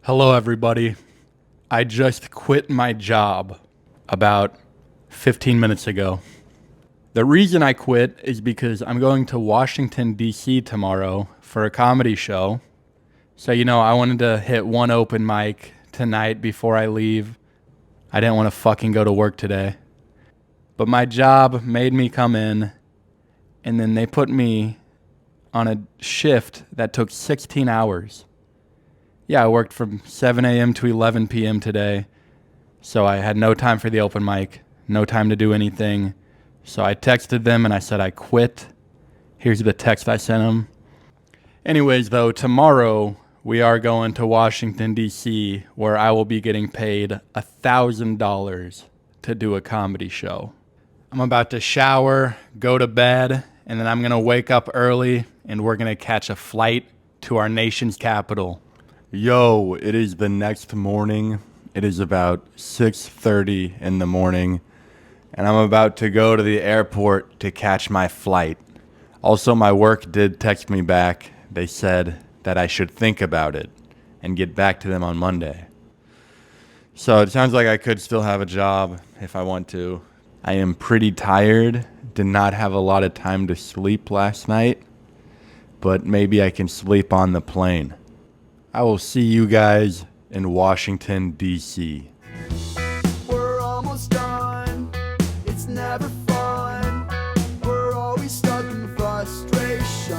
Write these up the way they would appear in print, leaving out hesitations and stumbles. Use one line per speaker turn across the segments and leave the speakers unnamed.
Hello, everybody. I just quit my job about 15 minutes ago. The reason I quit is because I'm going to Washington, D.C. tomorrow for a comedy show. So, I wanted to hit one open mic tonight before I leave. I didn't want to fucking go to work today. But my job made me come in, and then they put me on a shift that took 16 hours. Yeah, I worked from 7 a.m. to 11 p.m. today, so I had no time for the open mic, no time to do anything. So I texted them and I said I quit. Here's the text I sent them. Anyways, though, tomorrow we are going to Washington, D.C., where I will be getting paid $1,000 to do a comedy show. I'm about to shower, go to bed, and then I'm going to wake up early and we're going to catch a flight to our nation's capital. Yo, it is the next morning. It is about 6:30 in the morning, and I'm about to go to the airport to catch my flight. Also, my work did text me back. They said that I should think about it and get back to them on Monday. So it sounds like I could still have a job if I want to. I am pretty tired. Did not have a lot of time to sleep last night, but maybe I can sleep on the plane. I will see you guys in Washington, D.C.
We're almost done. It's never fun. We're always stuck in frustration.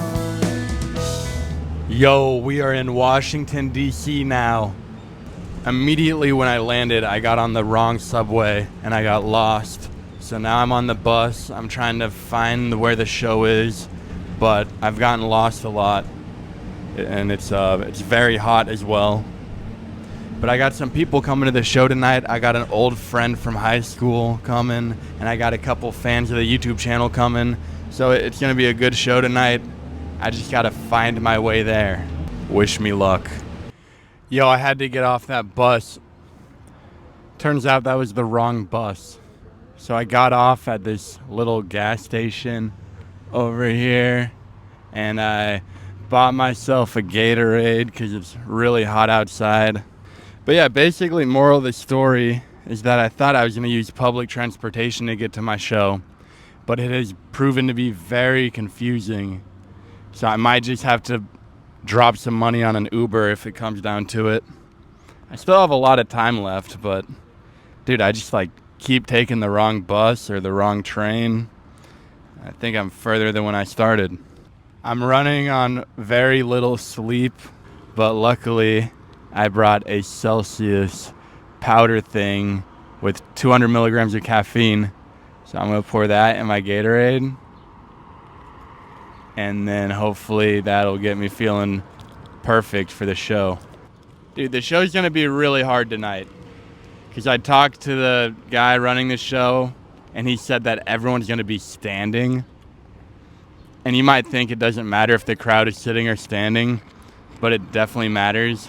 Yo, we are in Washington, D.C. now. Immediately when I landed, I got on the wrong subway and I got lost. So now I'm on the bus. I'm trying to find where the show is, but I've gotten lost a lot. And it's very hot as well. But I got some people coming to the show tonight. I got an old friend from high school coming, and I got a couple fans of the YouTube channel coming. So it's going to be a good show tonight. I just got to find my way there. Wish me luck. Yo, I had to get off that bus. Turns out that was the wrong bus. So I got off at this little gas station over here, and I bought myself a Gatorade because it's really hot outside. But yeah, basically, moral of the story is that I thought I was going to use public transportation to get to my show, but it has proven to be very confusing. So I might just have to drop some money on an Uber if it comes down to it. I still have a lot of time left, but dude, I just keep taking the wrong bus or the wrong train. I think I'm further than when I started. I'm running on very little sleep, but luckily I brought a Celsius powder thing with 200 milligrams of caffeine. So I'm going to pour that in my Gatorade. And then hopefully that'll get me feeling perfect for the show. Dude, the show's going to be really hard tonight. Because I talked to the guy running the show, and he said that everyone's going to be standing. And you might think it doesn't matter if the crowd is sitting or standing, but it definitely matters.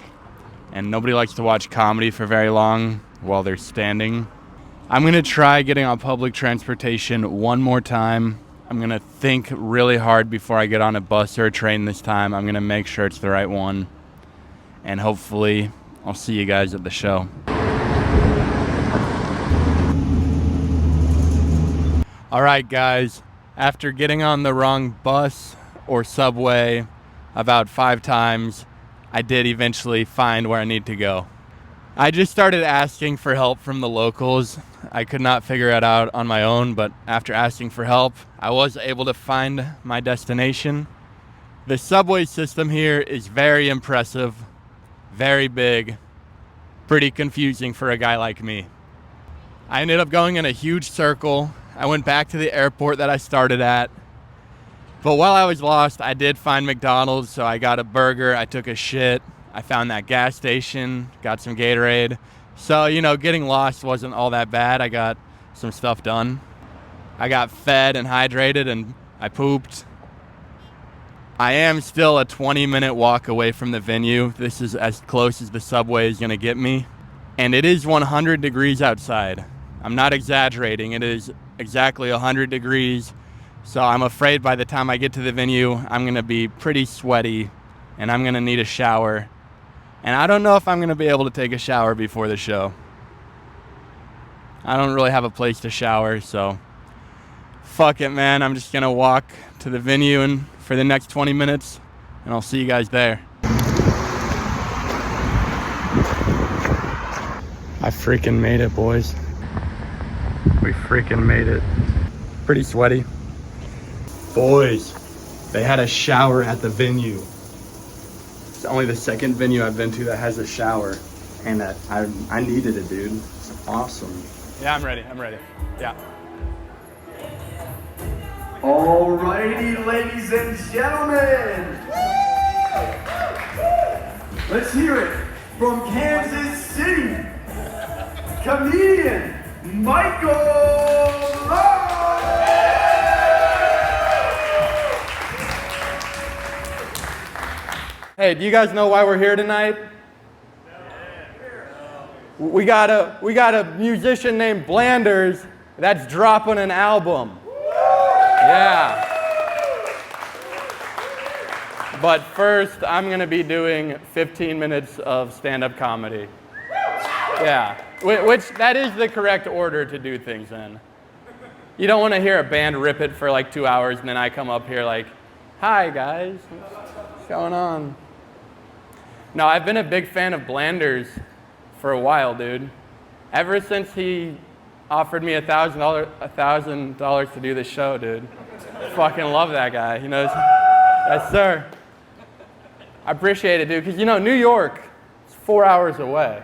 And nobody likes to watch comedy for very long while they're standing. I'm going to try getting on public transportation one more time. I'm going to think really hard before I get on a bus or a train this time. I'm going to make sure it's the right one. And hopefully, I'll see you guys at the show. All right, guys. After getting on the wrong bus or subway about 5 times, I did eventually find where I need to go. I just started asking for help from the locals. I could not figure it out on my own, but after asking for help, I was able to find my destination. The subway system here is very impressive, very big, pretty confusing for a guy like me. I ended up going in a huge circle. I went back to the airport that I started at. But while I was lost, I did find McDonald's, so I got a burger, I took a shit, I found that gas station, got some Gatorade. So, getting lost wasn't all that bad. I got some stuff done. I got fed and hydrated, and I pooped. I am still a 20-minute walk away from the venue. This is as close as the subway is going to get me. And it is 100 degrees outside. I'm not exaggerating. It is exactly 100 degrees. So I'm afraid by the time I get to the venue, I'm going to be pretty sweaty and I'm going to need a shower. And I don't know if I'm going to be able to take a shower before the show. I don't really have a place to shower, so fuck it, man. I'm just going to walk to the venue and for the next 20 minutes, and I'll see you guys there. I freaking made it, boys. We freaking made it. Pretty sweaty. Boys, they had a shower at the venue. It's only the second venue I've been to that has a shower. And I needed it, dude. It's awesome. Yeah, I'm ready. Yeah.
Alrighty, ladies and gentlemen. Let's hear it from Kansas City. Comedian Michael Blanck.
Hey, do you guys know why we're here tonight? We got a musician named Blanders that's dropping an album. Yeah. But first, I'm gonna be doing 15 minutes of stand-up comedy. Yeah, which that is the correct order to do things in. You don't want to hear a band rip it for like 2 hours and then I come up here like, hi guys, what's going on? No, I've been a big fan of Blanders for a while, dude. Ever since he offered me $1,000 to do this show, dude. Fucking love that guy, you know? Yes, sir. I appreciate it, dude, because you know, New York is 4 hours away.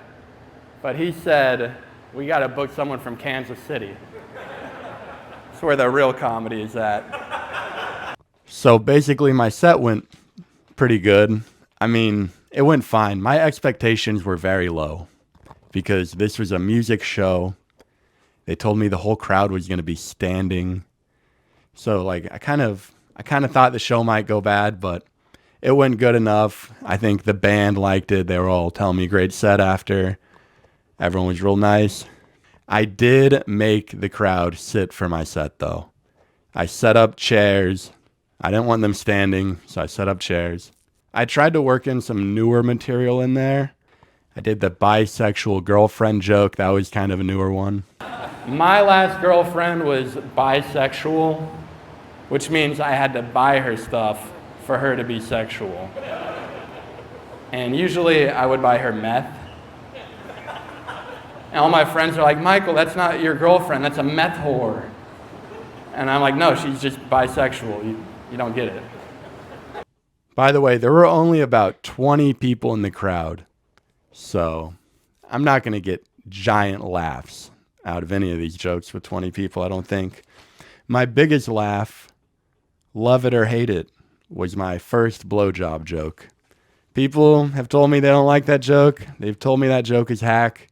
But he said, we got to book someone from Kansas City. That's where the real comedy is at. So basically my set went pretty good. I mean, it went fine. My expectations were very low because this was a music show. They told me the whole crowd was going to be standing. So like I kind of thought the show might go bad, but it went good enough. I think the band liked it. They were all telling me great set after. Everyone was real nice. I did make the crowd sit for my set, though. I set up chairs. I didn't want them standing, so I set up chairs. I tried to work in some newer material in there. I did the bisexual girlfriend joke. That was kind of a newer one. My last girlfriend was bisexual, which means I had to buy her stuff for her to be sexual. And usually I would buy her meth. And all my friends are like, Michael, that's not your girlfriend, that's a meth whore. And I'm like, no, she's just bisexual. You don't get it. By the way, there were only about 20 people in the crowd. So I'm not going to get giant laughs out of any of these jokes with 20 people, I don't think. My biggest laugh, love it or hate it, was my first blowjob joke. People have told me they don't like that joke. They've told me that joke is hack.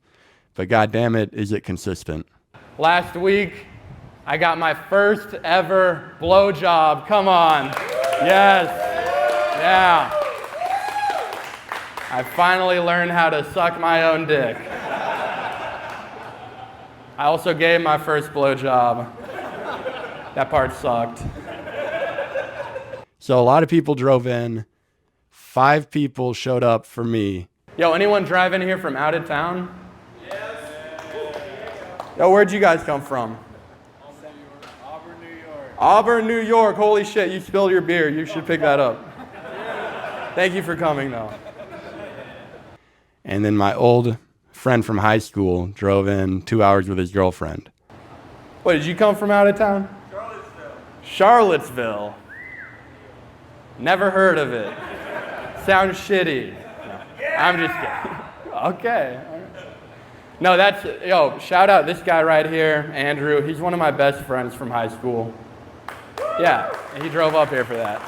But God damn it, is it consistent? Last week, I got my first ever blowjob. Come on. Yes. Yeah. I finally learned how to suck my own dick. I also gave my first blowjob. That part sucked. So a lot of people drove in. 5 people showed up for me. Yo, anyone driving here from out of town? Yo, where'd you guys come from?
Auburn, New York.
Auburn, New York. Holy shit, you spilled your beer. You should pick that up. Thank you for coming, though. And then my old friend from high school drove in 2 hours with his girlfriend. What, did you come from out of town? Charlottesville. Never heard of it. Sounds shitty. No, I'm just kidding. Okay. No, shout out this guy right here, Andrew. He's one of my best friends from high school. Yeah, he drove up here for that.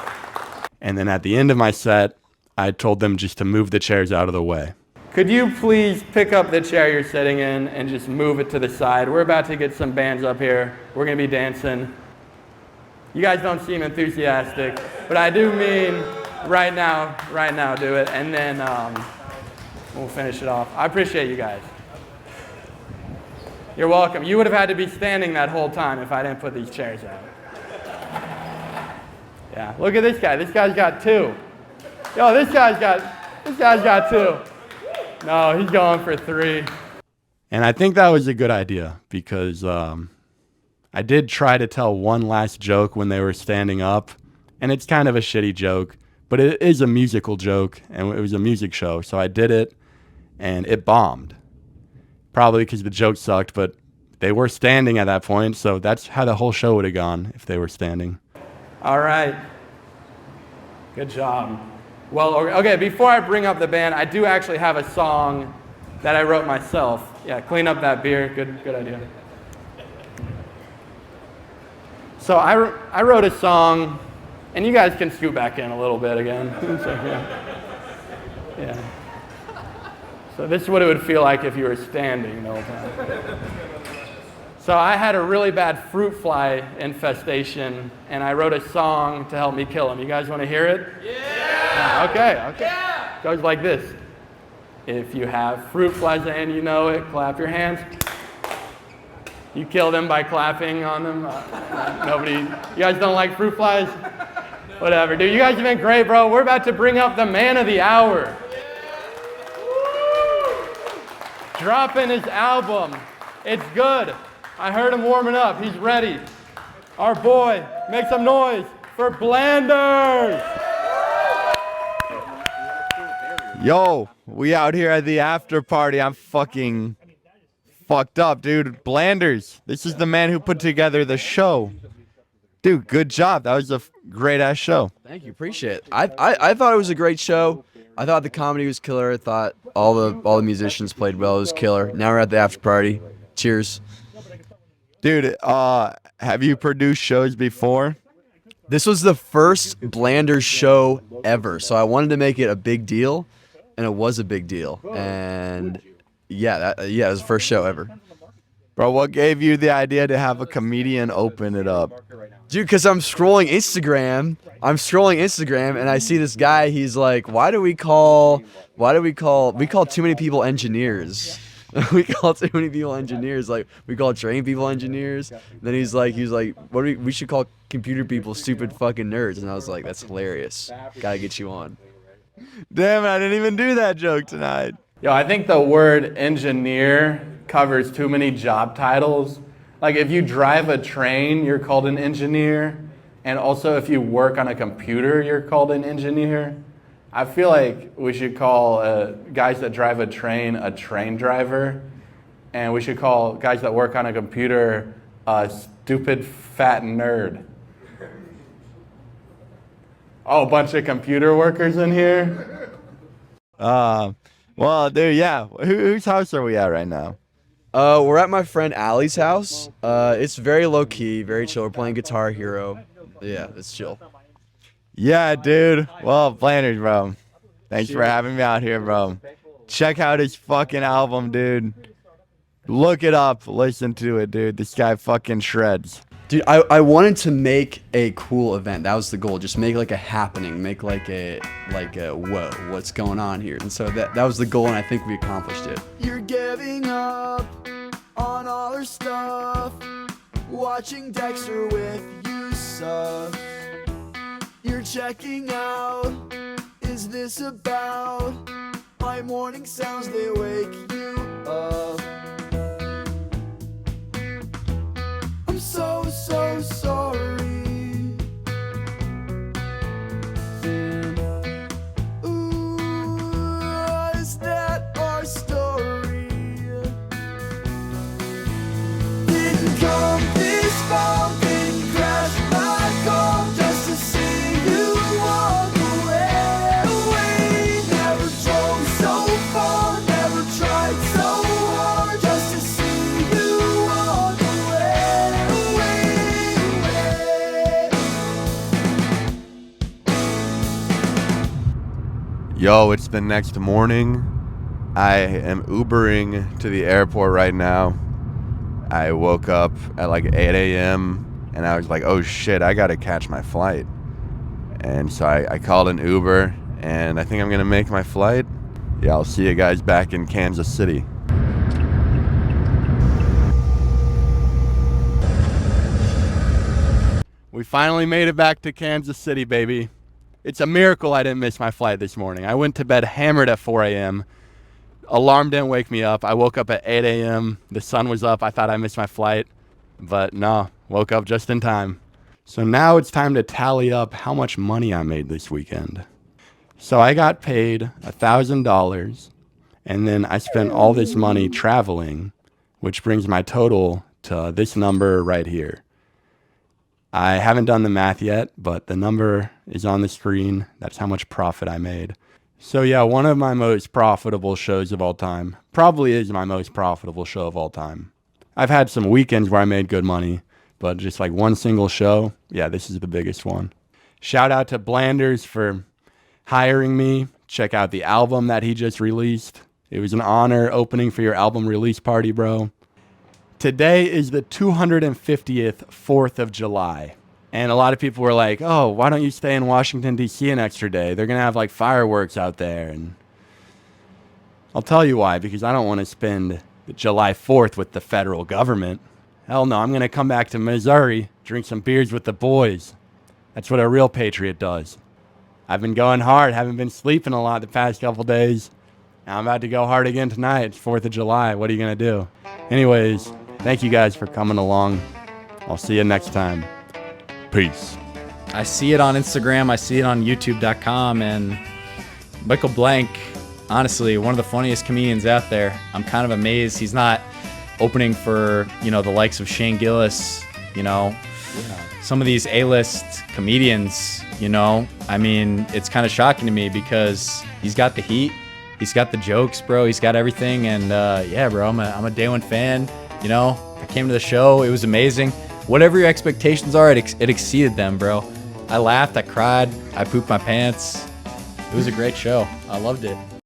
And then at the end of my set, I told them just to move the chairs out of the way. Could you please pick up the chair you're sitting in and just move it to the side? We're about to get some bands up here. We're going to be dancing. You guys don't seem enthusiastic, but I do mean right now, do it. And then we'll finish it off. I appreciate you guys. You're welcome. You would have had to be standing that whole time if I didn't put these chairs out. Yeah, look at this guy. This guy's got 2. Yo, this guy's got 2.
No, he's going for 3.
And I think that was a good idea because I did try to tell one last joke when they were standing up, and it's kind of a shitty joke, but it is a musical joke, and it was a music show, so I did it, and it bombed. Probably because the joke sucked, but they were standing at that point, so that's how the whole show would have gone if they were standing.
All right. Good job. Well, okay, before I bring up the band, I do actually have a song that I wrote myself. Yeah, clean up that beer. Good idea. So I wrote a song, and you guys can scoot back in a little bit again. So, yeah. So this is what it would feel like if you were standing the whole time. So I had a really bad fruit fly infestation, and I wrote a song to help me kill them. You guys want to hear it? Yeah! Okay. Yeah! It goes like this. If you have fruit flies and you know it, clap your hands. You kill them by clapping on them. Nobody, you guys don't like fruit flies? Whatever, dude. You guys have been great, bro. We're about to bring up the man of the hour. Dropping his album. It's good. I heard him warming up. He's ready. Our boy, make some noise for Blanders.
Yo, we out here at the after party. I'm fucking fucked up, dude. Blanders. This is the man who put together the show. Dude, good job. That was a great ass show.
Thank you, appreciate it. I thought it was a great show. I thought the comedy was killer. I thought all the musicians played well. It was killer. Now we're at the after party. Cheers.
Dude, have you produced shows before?
This was the first Blanders show ever, so I wanted to make it a big deal, and it was a big deal. And yeah, it was the first show ever.
Bro, what gave you the idea to have a comedian open it up?
Dude, because I'm scrolling Instagram, and I see this guy. He's like, we call too many people engineers. We call too many people engineers. Like, we call trained people engineers. And then he's like, we should call computer people stupid fucking nerds. And I was like, that's hilarious. Gotta get you on.
Damn it, I didn't even do that joke tonight.
Yo, I think the word engineer covers too many job titles. Like, if you drive a train, you're called an engineer. And also, if you work on a computer, you're called an engineer. I feel like we should call guys that drive a train driver. And we should call guys that work on a computer a stupid fat nerd. Oh, a bunch of computer workers in here?
Well, dude, yeah. Whose house are we at right now?
We're at my friend Allie's house. It's very low key, very chill. We're playing Guitar Hero. Yeah, it's chill.
Yeah, dude. Well, Blanders, bro. Thanks for having me out here, bro. Check out his fucking album, dude. Look it up. Listen to it, dude. This guy fucking shreds.
Dude, I wanted to make a cool event. That was the goal. Just make like a happening. Make like a whoa, what's going on here? And so that was the goal, and I think we accomplished it.
You're giving up on all her stuff. Watching Dexter with you sucks. You're checking out. Is this about my morning sounds? They wake you up. I'm so sorry. Ooh, is that our story? Didn't come this far, didn't crash my car just to see you walk away. Never drove so far, never tried so hard just to see you walk away.
Yo, it's the next morning. I am Ubering to the airport right now. I woke up at like 8 a.m. and I was like, oh shit, I gotta catch my flight. And so I called an Uber, and I think I'm gonna make my flight. Yeah, I'll see you guys back in Kansas City.
We finally made it back to Kansas City, baby. It's a miracle I didn't miss my flight this morning. I went to bed hammered at 4 a.m., Alarm didn't wake me up. I woke up at 8 a.m. The sun was up. I thought I missed my flight, but no, woke up just in time. So now it's time to tally up how much money I made this weekend. So I got paid $1,000, and then I spent all this money traveling, which brings my total to this number right here. I haven't done the math yet, but the number is on the screen. That's how much profit I made. So yeah, one of my most profitable shows of all time. Probably is my most profitable show of all time. I've had some weekends where I made good money, but just like one single show, yeah, this is the biggest one. Shout out to Blanders for hiring me. Check out the album that he just released. It was an honor opening for your album release party, bro. Today is the 250th 4th of July. And a lot of people were like, oh, why don't you stay in Washington, D.C. an extra day? They're going to have like fireworks out there. And I'll tell you why, because I don't want to spend July 4th with the federal government. Hell no, I'm going to come back to Missouri, drink some beers with the boys. That's what a real patriot does. I've been going hard, haven't been sleeping a lot the past couple days. Now I'm about to go hard again tonight. It's 4th of July. What are you going to do? Anyways, thank you guys for coming along. I'll see you next time. Peace.
I see it on Instagram. I see it on YouTube.com. And Michael Blanck, honestly, one of the funniest comedians out there. I'm kind of amazed he's not opening for, the likes of Shane Gillis, some of these A-list comedians, I mean, it's kind of shocking to me because he's got the heat. He's got the jokes, bro. He's got everything. And yeah, bro, I'm a day one fan. I came to the show. It was amazing. Whatever your expectations are, it exceeded them, bro. I laughed, I cried, I pooped my pants. It was a great show. I loved it.